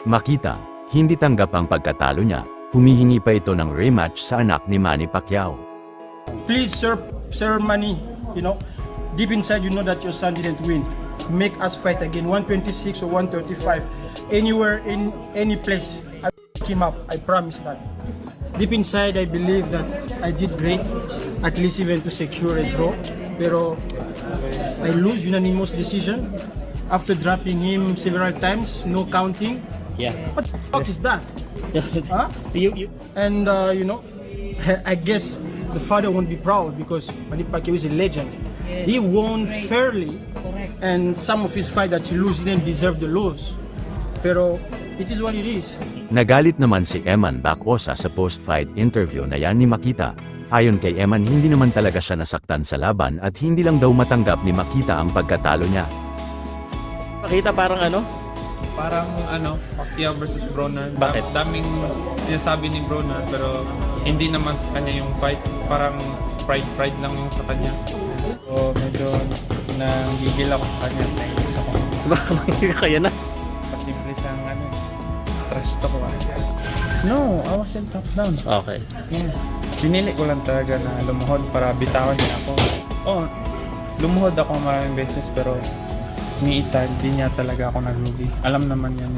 Makita, hindi tanggap ang pagkatalo niya, humihingi pa ito ng rematch sa anak ni Manny Pacquiao. Please, Sir Manny, deep inside you know that your son didn't win. Make us fight again, 126 or 135, anywhere, in any place. I will him up, I promise that. Deep inside, I believe that I did great, at least even to secure a draw. Pero I lose unanimous decision after dropping him several times, no counting. Yeah. What the fuck is that? Huh? And I guess the father won't be proud because Manny Pacquiao is a legend. Yes, He won great. fairly, Correct. and some of his fight that he lose didn't deserve the lose. Pero it is what it is. Nagalit naman si Eman Bacosa sa post-fight interview na yan ni Makita. Ayon kay Eman, hindi naman talaga siya nasaktan sa laban at hindi lang daw matanggap ni Makita ang pagkatalo niya. Makita parang ano? Parang Pacquiao versus Broner. Bakit? Daming sinasabi ni Broner pero hindi naman sa kanya yung fight. Parang pride lang yung sa kanya. So medyo nagigil ako sa kanya. Nainis ako. Baka kaya na. Pasimple siyang trash talk ko. No, I wasn't top down. Okay. Yeah. Pinili ko lang talaga na lumuhod para bitawan niya ako. Oh, lumuhod ako maraming beses pero ni isa, hindi niya talaga ako naglugi. Alam naman yan.